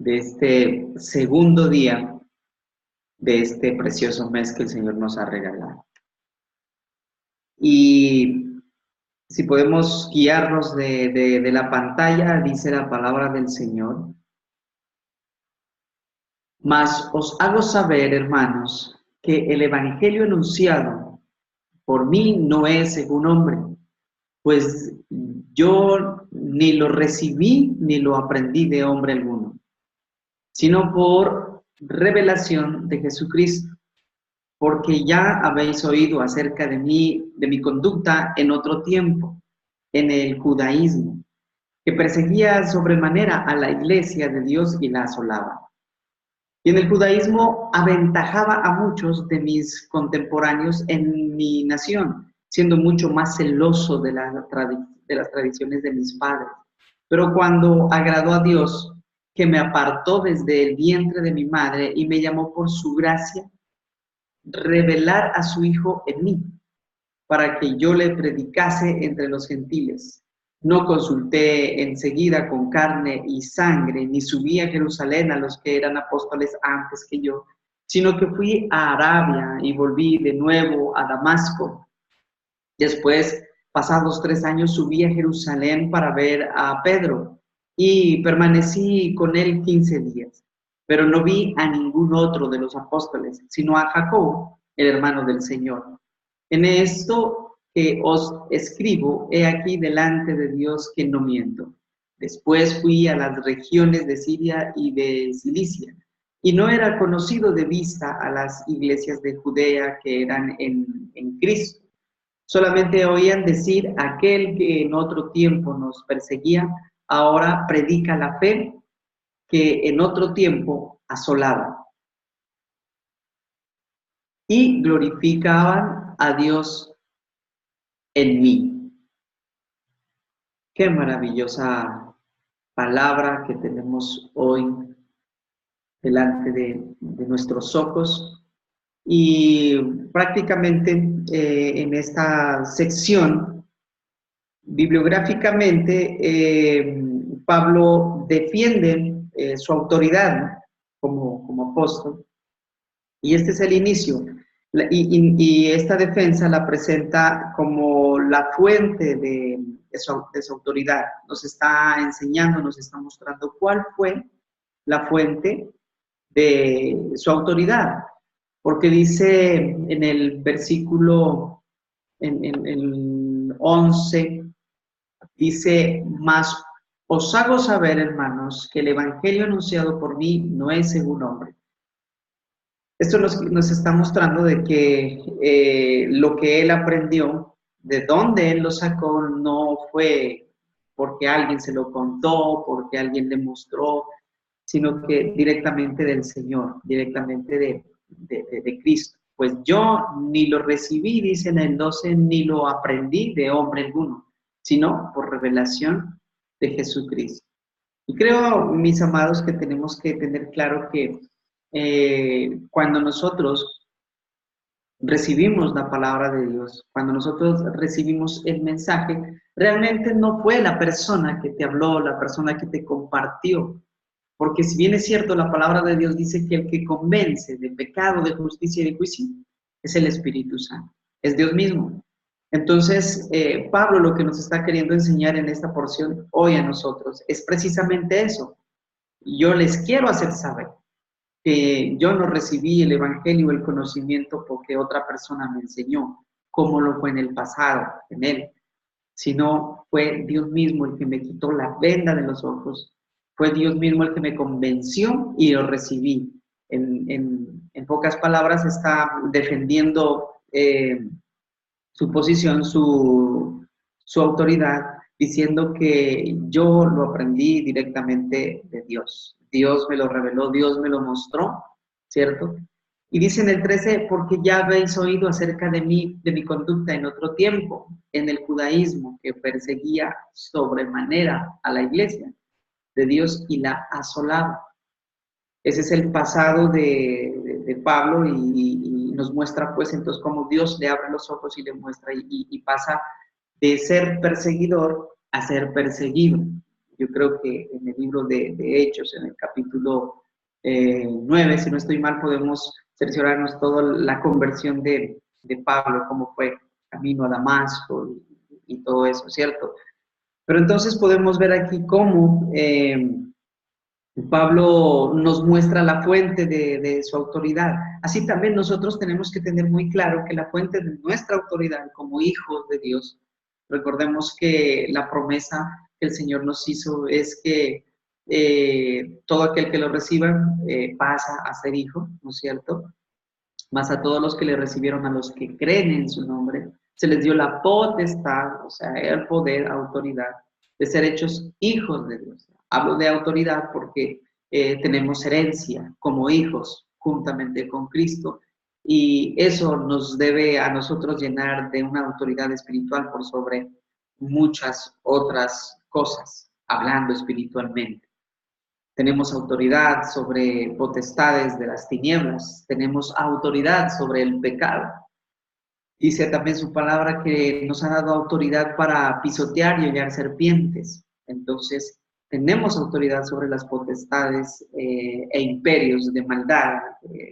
de este segundo día de este precioso mes que el Señor nos ha regalado. Y si podemos guiarnos de la pantalla, dice la palabra del Señor: mas os hago saber, hermanos, que el evangelio anunciado por mí no es según hombre, pues yo ni lo recibí ni lo aprendí de hombre alguno, sino por revelación de Jesucristo, porque ya habéis oído acerca de mí, de mi conducta en otro tiempo, en el judaísmo, que perseguía sobremanera a la iglesia de Dios y la asolaba. Y en el judaísmo aventajaba a muchos de mis contemporáneos en mi nación, siendo mucho más celoso de las tradiciones de mis padres. Pero cuando agradó a Dios, que me apartó desde el vientre de mi madre y me llamó por su gracia, revelar a su Hijo en mí, para que yo le predicase entre los gentiles. No consulté enseguida con carne y sangre, ni subí a Jerusalén a los que eran apóstoles antes que yo, sino que fui a Arabia y volví de nuevo a Damasco. Después, pasados 3 años, subí a Jerusalén para ver a Pedro y permanecí con él 15 días. Pero no vi a ningún otro de los apóstoles, sino a Jacobo, el hermano del Señor. En esto que os escribo, he aquí delante de Dios que no miento. Después fui a las regiones de Siria y de Cilicia, y no era conocido de vista a las iglesias de Judea que eran en Cristo. Solamente oían decir: aquel que en otro tiempo nos perseguía, ahora predica la fe que en otro tiempo asolaba. Y glorificaban a Dios en mí. Qué maravillosa palabra que tenemos hoy delante de nuestros ojos. Y prácticamente en esta sección, bibliográficamente, Pablo defiende su autoridad como apóstol. Y este es el inicio. Y esta defensa la presenta como la fuente de su autoridad. Nos está enseñando, nos está mostrando cuál fue la fuente de su autoridad. Porque dice en el versículo en 11, dice: mas os hago saber, hermanos, que el evangelio anunciado por mí no es según hombre. Esto nos está mostrando de que lo que él aprendió, de dónde él lo sacó, no fue porque alguien se lo contó, porque alguien le mostró, sino que directamente del Señor, directamente de Cristo. Pues yo ni lo recibí, dice en el 12, ni lo aprendí de hombre alguno, sino por revelación de Jesucristo. Y creo, mis amados, que tenemos que tener claro que cuando nosotros recibimos la palabra de Dios, cuando nosotros recibimos el mensaje, realmente no fue la persona que te habló, la persona que te compartió. Porque si bien es cierto, la palabra de Dios dice que el que convence de pecado, de justicia y de juicio es el Espíritu Santo, es Dios mismo. Entonces, Pablo lo que nos está queriendo enseñar en esta porción hoy a nosotros es precisamente eso. Yo les quiero hacer saber que yo no recibí el evangelio, el conocimiento porque otra persona me enseñó, como lo fue en el pasado, en él, sino fue Dios mismo el que me quitó la venda de los ojos, fue Dios mismo el que me convenció y lo recibí. En pocas palabras, está defendiendo su posición, su autoridad, diciendo que yo lo aprendí directamente de Dios. Dios me lo reveló, Dios me lo mostró, ¿cierto? Y dice en el 13, porque ya habéis oído acerca de mí, de mi conducta en otro tiempo, en el judaísmo, que perseguía sobremanera a la iglesia de Dios y la asolaba. Ese es el pasado de Pablo y nos muestra pues entonces cómo Dios le abre los ojos y le muestra y pasa de ser perseguidor a ser perseguido. yo creo que en el libro de Hechos, en el capítulo 9, si no estoy mal, podemos cerciorarnos toda la conversión de Pablo, cómo fue camino a Damasco y todo eso, ¿cierto? Pero entonces podemos ver aquí cómo Pablo nos muestra la fuente de su autoridad. Así también nosotros tenemos que tener muy claro que la fuente de nuestra autoridad como hijos de Dios, recordemos que la promesa que el Señor nos hizo es que todo aquel que lo reciba pasa a ser hijo, ¿no es cierto? Más a todos los que le recibieron, a los que creen en su nombre, se les dio la potestad, o sea, el poder, autoridad, de ser hechos hijos de Dios. Hablo de autoridad porque tenemos herencia como hijos juntamente con Cristo y eso nos debe a nosotros llenar de una autoridad espiritual por sobre muchas otras cosas, hablando espiritualmente. Tenemos autoridad sobre potestades de las tinieblas, tenemos autoridad sobre el pecado. Dice también su palabra que nos ha dado autoridad para pisotear y hollar serpientes. Entonces, tenemos autoridad sobre las potestades e imperios de maldad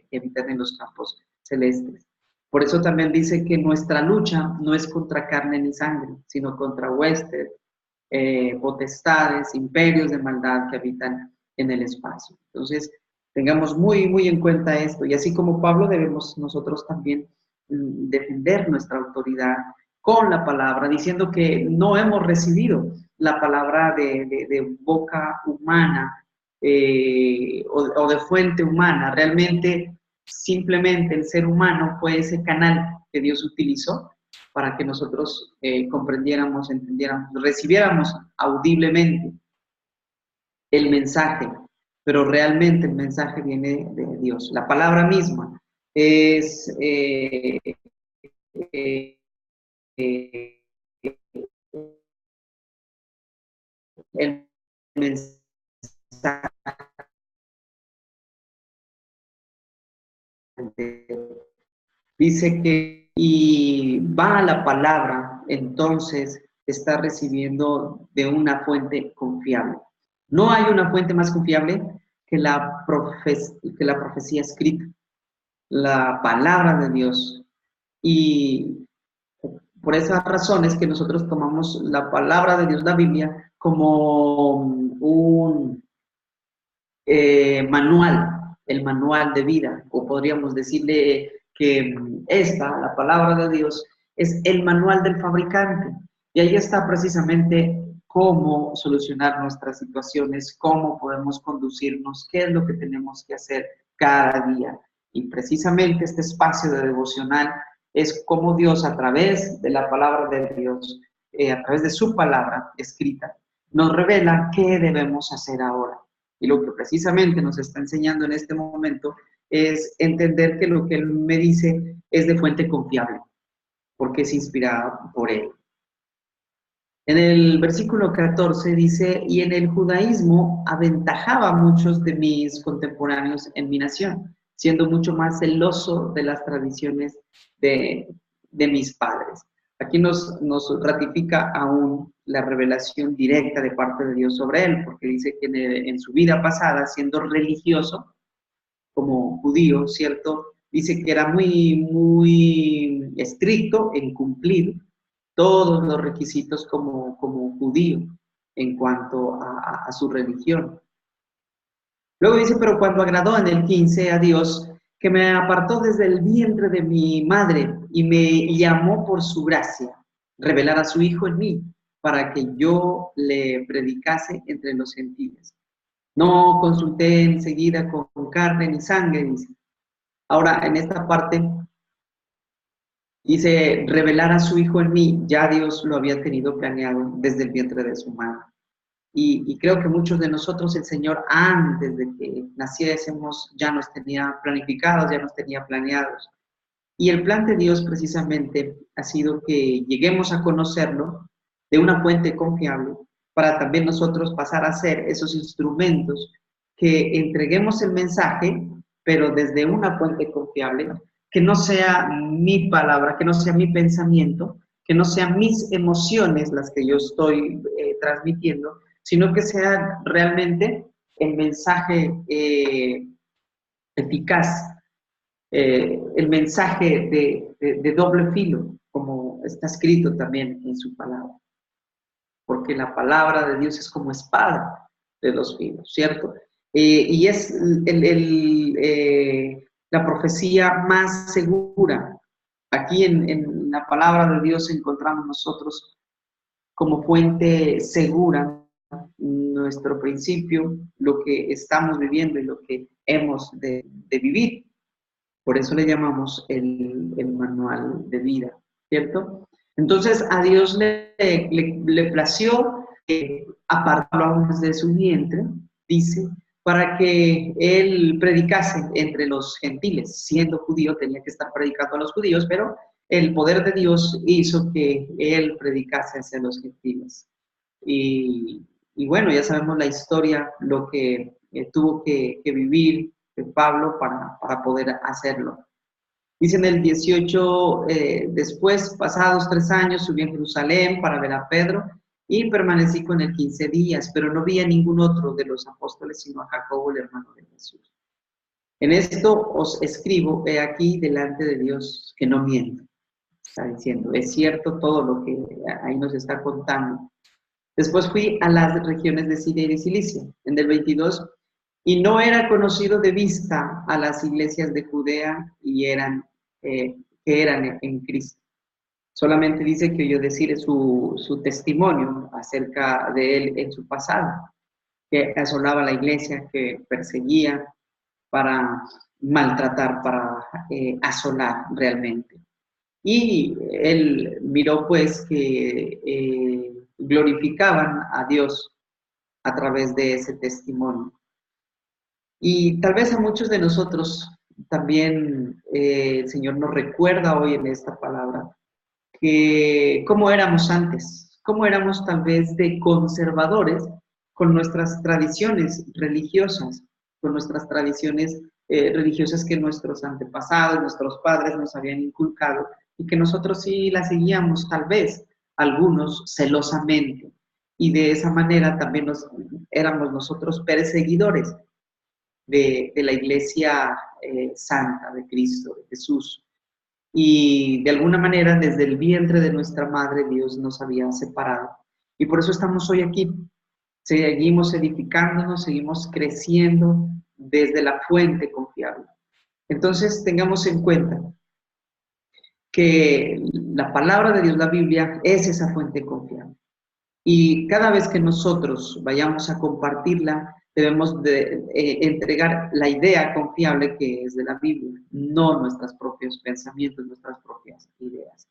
que habitan en los campos celestes. Por eso también dice que nuestra lucha no es contra carne ni sangre, sino contra huestes, potestades, imperios de maldad que habitan en el espacio. Entonces, tengamos muy en cuenta esto. Y así como Pablo, debemos nosotros también defender nuestra autoridad con la palabra, diciendo que no hemos recibido la palabra de boca humana o de fuente humana. Realmente, simplemente el ser humano fue ese canal que Dios utilizó para que nosotros comprendiéramos, entendiéramos, recibiéramos audiblemente el mensaje, pero realmente el mensaje viene de Dios. La palabra misma es el mensaje. Dice que y va a la palabra, entonces está recibiendo de una fuente confiable. No hay una fuente más confiable que la profecía escrita, la palabra de Dios. Y por esas razones que nosotros tomamos la palabra de Dios, la Biblia, como un manual, el manual de vida, o podríamos decirle que la palabra de Dios, es el manual del fabricante. Y ahí está precisamente cómo solucionar nuestras situaciones, cómo podemos conducirnos, qué es lo que tenemos que hacer cada día. Y precisamente este espacio de devocional es cómo Dios, a través de la palabra de Dios, a través de su palabra escrita, nos revela qué debemos hacer ahora. Y lo que precisamente nos está enseñando en este momento es entender que lo que Él me dice es de fuente confiable, porque es inspirada por Él. En el versículo 14 dice, y en el judaísmo aventajaba a muchos de mis contemporáneos en mi nación, siendo mucho más celoso de las tradiciones de mis padres. Aquí nos ratifica aún la revelación directa de parte de Dios sobre él, porque dice que en su vida pasada, siendo religioso, como judío, ¿cierto? Dice que era muy estricto en cumplir todos los requisitos como judío en cuanto a su religión. Luego dice, pero cuando agradó en el 15 a Dios, que me apartó desde el vientre de mi madre y me llamó por su gracia, revelar a su Hijo en mí, para que yo le predicase entre los gentiles. No consulté enseguida con carne ni sangre, dice. Ahora, en esta parte, dice, revelar a su Hijo en mí, ya Dios lo había tenido planeado desde el vientre de su madre. Y creo que muchos de nosotros el Señor antes de que naciésemos ya nos tenía planificados, ya nos tenía planeados. Y el plan de Dios precisamente ha sido que lleguemos a conocerlo de una fuente confiable para también nosotros pasar a ser esos instrumentos que entreguemos el mensaje, pero desde una fuente confiable, que no sea mi palabra, que no sea mi pensamiento, que no sean mis emociones las que yo estoy transmitiendo, sino que sea realmente el mensaje eficaz, el mensaje de doble filo, como está escrito también en su palabra. Porque la palabra de Dios es como espada de dos filos, ¿cierto? Y es la profecía más segura. Aquí en la palabra de Dios encontramos nosotros como fuente segura nuestro principio, lo que estamos viviendo y lo que hemos de vivir. Por eso le llamamos el manual de vida, ¿cierto? Entonces a Dios le plació apartarlo de su vientre, dice, para que él predicase entre los gentiles. Siendo judío tenía que estar predicando a los judíos, pero el poder de Dios hizo que él predicase hacia los gentiles. Y bueno, ya sabemos la historia, lo que tuvo que vivir Pablo para poder hacerlo. Dice en el 18, después, pasados 3 años, subí a Jerusalén para ver a Pedro y permanecí con él 15 días, pero no vi a ningún otro de los apóstoles, sino a Jacobo, el hermano de Jesús. En esto os escribo, he aquí delante de Dios que no miento. Está diciendo, es cierto todo lo que ahí nos está contando. Después fui a las regiones de Siria y de Cilicia, en el 22, y no era conocido de vista a las iglesias de Judea que eran en Cristo. Solamente dice que oyó decir su testimonio acerca de él en su pasado, que asolaba la iglesia, que perseguía para maltratar, para asolar realmente. Y él miró pues que glorificaban a Dios a través de ese testimonio. Y tal vez a muchos de nosotros también el Señor nos recuerda hoy en esta palabra que cómo éramos antes, cómo éramos tal vez de conservadores con nuestras tradiciones religiosas, con nuestras tradiciones religiosas que nuestros antepasados, nuestros padres nos habían inculcado y que nosotros sí las seguíamos tal vez, algunos celosamente. Y de esa manera también éramos nosotros perseguidores de la iglesia santa de Cristo, de Jesús. Y de alguna manera desde el vientre de nuestra madre Dios nos había separado. Y por eso estamos hoy aquí. Seguimos edificándonos, seguimos creciendo desde la fuente confiable. Entonces tengamos en cuenta que la palabra de Dios, la Biblia, es esa fuente confiable. Y cada vez que nosotros vayamos a compartirla, debemos de entregar la idea confiable que es de la Biblia, no nuestros propios pensamientos, nuestras propias ideas.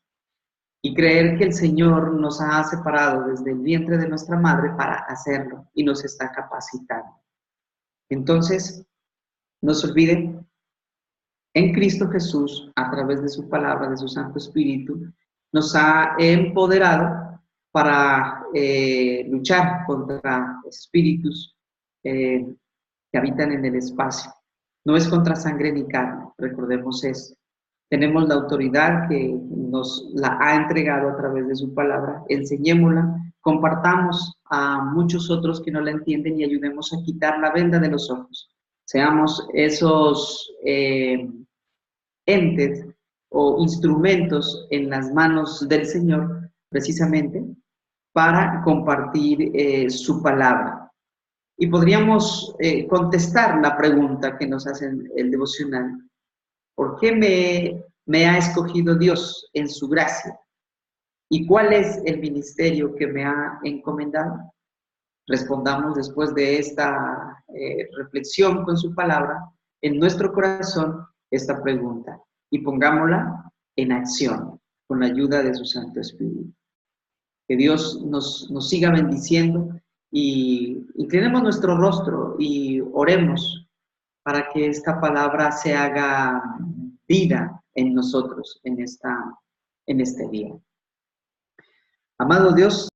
Y creer que el Señor nos ha separado desde el vientre de nuestra madre para hacerlo y nos está capacitando. Entonces, no se olviden, en Cristo Jesús, a través de su palabra, de su Santo Espíritu, nos ha empoderado para luchar contra espíritus que habitan en el espacio. No es contra sangre ni carne, recordemos eso. Tenemos la autoridad que nos la ha entregado a través de su palabra, enseñémosla, compartamos a muchos otros que no la entienden y ayudemos a quitar la venda de los ojos. Seamos esos entes o instrumentos en las manos del Señor, precisamente, para compartir su palabra. Y podríamos contestar la pregunta que nos hace el devocional. ¿Por qué me ha escogido Dios en su gracia? ¿Y cuál es el ministerio que me ha encomendado? Respondamos después de esta reflexión con su palabra en nuestro corazón esta pregunta y pongámosla en acción con la ayuda de su Santo Espíritu. Que Dios nos siga bendiciendo y inclinemos nuestro rostro y oremos para que esta palabra se haga vida en nosotros en este día. Amado Dios,